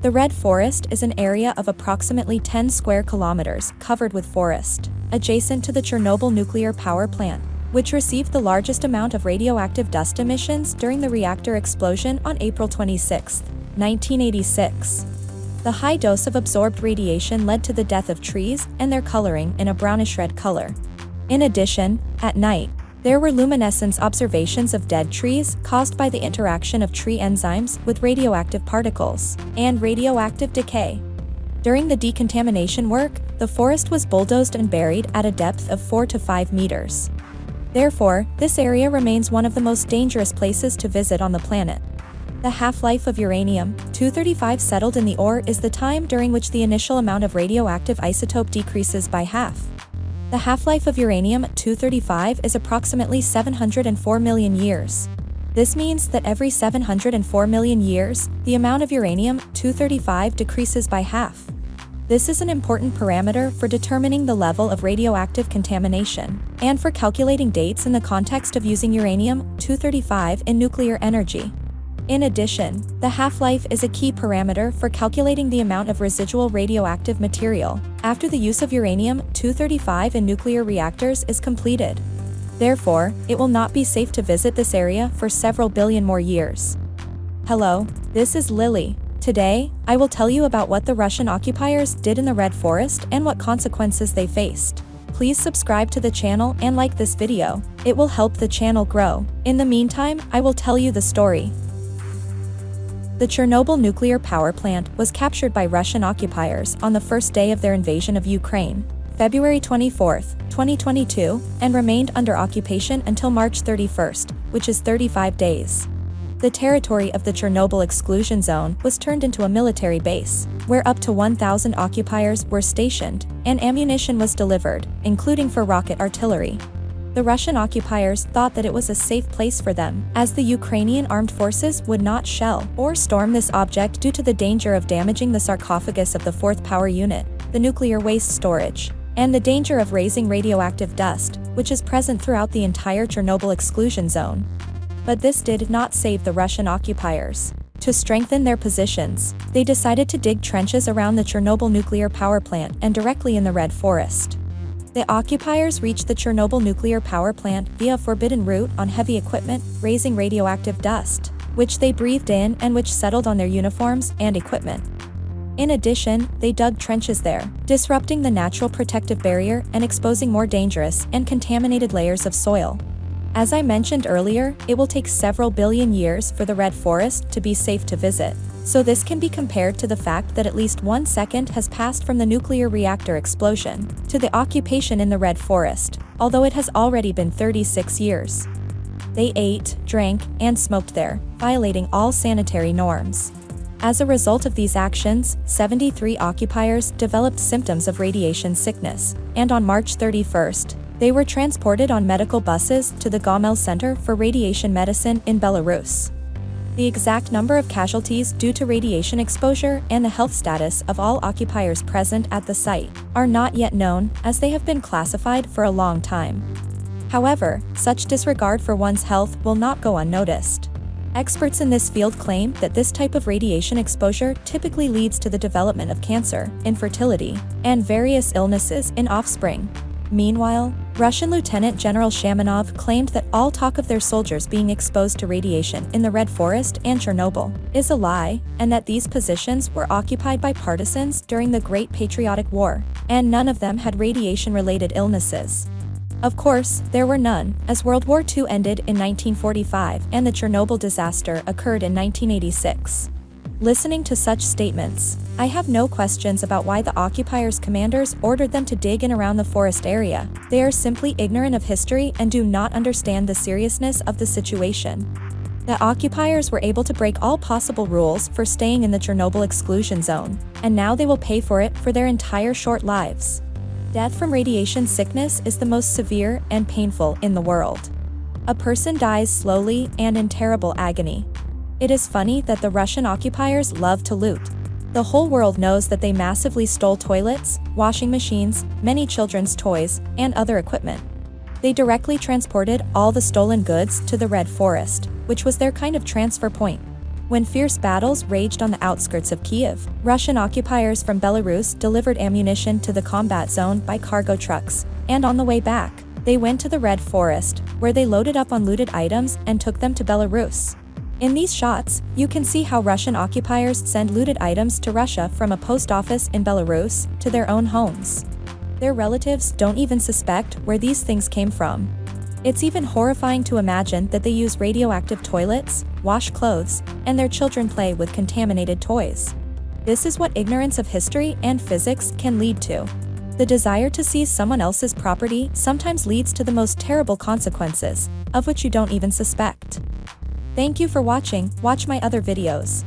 The Red Forest is an area of approximately 10 square kilometers covered with forest, adjacent to the Chernobyl Nuclear Power Plant, which received the largest amount of radioactive dust emissions during the reactor explosion on April 26, 1986. The high dose of absorbed radiation led to the death of trees and their coloring in a brownish-red color. In addition, at night, there were luminescence observations of dead trees caused by the interaction of tree enzymes with radioactive particles and radioactive decay. During the decontamination work, the forest was bulldozed and buried at a depth of 4 to 5 meters. Therefore, this area remains one of the most dangerous places to visit on the planet. The half-life of uranium-235 settled in the ore is the time during which the initial amount of radioactive isotope decreases by half. The half-life of uranium-235 is approximately 704 million years. This means that every 704 million years, the amount of uranium-235 decreases by half. This is an important parameter for determining the level of radioactive contamination, and for calculating dates in the context of using uranium-235 in nuclear energy. In addition, the half-life is a key parameter for calculating the amount of residual radioactive material after the use of uranium-235 in nuclear reactors is completed. Therefore, it will not be safe to visit this area for several billion more years. Hello, this is Lily. Today, I will tell you about what the Russian occupiers did in the Red Forest and what consequences they faced. Please subscribe to the channel and like this video. It will help the channel grow. In the meantime, I will tell you the story. The Chernobyl nuclear power plant was captured by Russian occupiers on the first day of their invasion of Ukraine, February 24, 2022, and remained under occupation until March 31, which is 35 days. The territory of the Chernobyl exclusion zone was turned into a military base, where up to 1,000 occupiers were stationed, and ammunition was delivered, including for rocket artillery. The Russian occupiers thought that it was a safe place for them, as the Ukrainian armed forces would not shell or storm this object due to the danger of damaging the sarcophagus of the fourth power unit, the nuclear waste storage, and the danger of raising radioactive dust, which is present throughout the entire Chernobyl exclusion zone. But this did not save the Russian occupiers. To strengthen their positions, they decided to dig trenches around the Chernobyl nuclear power plant and directly in the Red Forest. The occupiers reached the Chernobyl nuclear power plant via a forbidden route on heavy equipment, raising radioactive dust, which they breathed in and which settled on their uniforms and equipment. In addition, they dug trenches there, disrupting the natural protective barrier and exposing more dangerous and contaminated layers of soil. As I mentioned earlier, it will take several billion years for the Red Forest to be safe to visit. So this can be compared to the fact that at least 1 second has passed from the nuclear reactor explosion to the occupation in the Red Forest, although it has already been 36 years. They ate, drank, and smoked there, violating all sanitary norms. As a result of these actions, 73 occupiers developed symptoms of radiation sickness, and on March 31st, they were transported on medical buses to the Gomel Center for Radiation Medicine in Belarus. The exact number of casualties due to radiation exposure and the health status of all occupiers present at the site are not yet known, as they have been classified for a long time. However, such disregard for one's health will not go unnoticed. Experts in this field claim that this type of radiation exposure typically leads to the development of cancer, infertility, and various illnesses in offspring. Meanwhile, Russian Lieutenant General Shamanov claimed that all talk of their soldiers being exposed to radiation in the Red Forest and Chernobyl is a lie, and that these positions were occupied by partisans during the Great Patriotic War, and none of them had radiation-related illnesses. Of course, there were none, as World War II ended in 1945 and the Chernobyl disaster occurred in 1986. Listening to such statements, I have no questions about why the occupiers' commanders ordered them to dig in around the forest area. They are simply ignorant of history and do not understand the seriousness of the situation. The occupiers were able to break all possible rules for staying in the Chernobyl exclusion zone, and now they will pay for it for their entire short lives. Death from radiation sickness is the most severe and painful in the world. A person dies slowly and in terrible agony. It is funny that the Russian occupiers love to loot. The whole world knows that they massively stole toilets, washing machines, many children's toys, and other equipment. They directly transported all the stolen goods to the Red Forest, which was their kind of transfer point. When fierce battles raged on the outskirts of Kiev, Russian occupiers from Belarus delivered ammunition to the combat zone by cargo trucks, and on the way back, they went to the Red Forest, where they loaded up on looted items and took them to Belarus. In these shots, you can see how Russian occupiers send looted items to Russia from a post office in Belarus to their own homes. Their relatives don't even suspect where these things came from. It's even horrifying to imagine that they use radioactive toilets, wash clothes, and their children play with contaminated toys. This is what ignorance of history and physics can lead to. The desire to seize someone else's property sometimes leads to the most terrible consequences, of which you don't even suspect. Thank you for watching. Watch my other videos.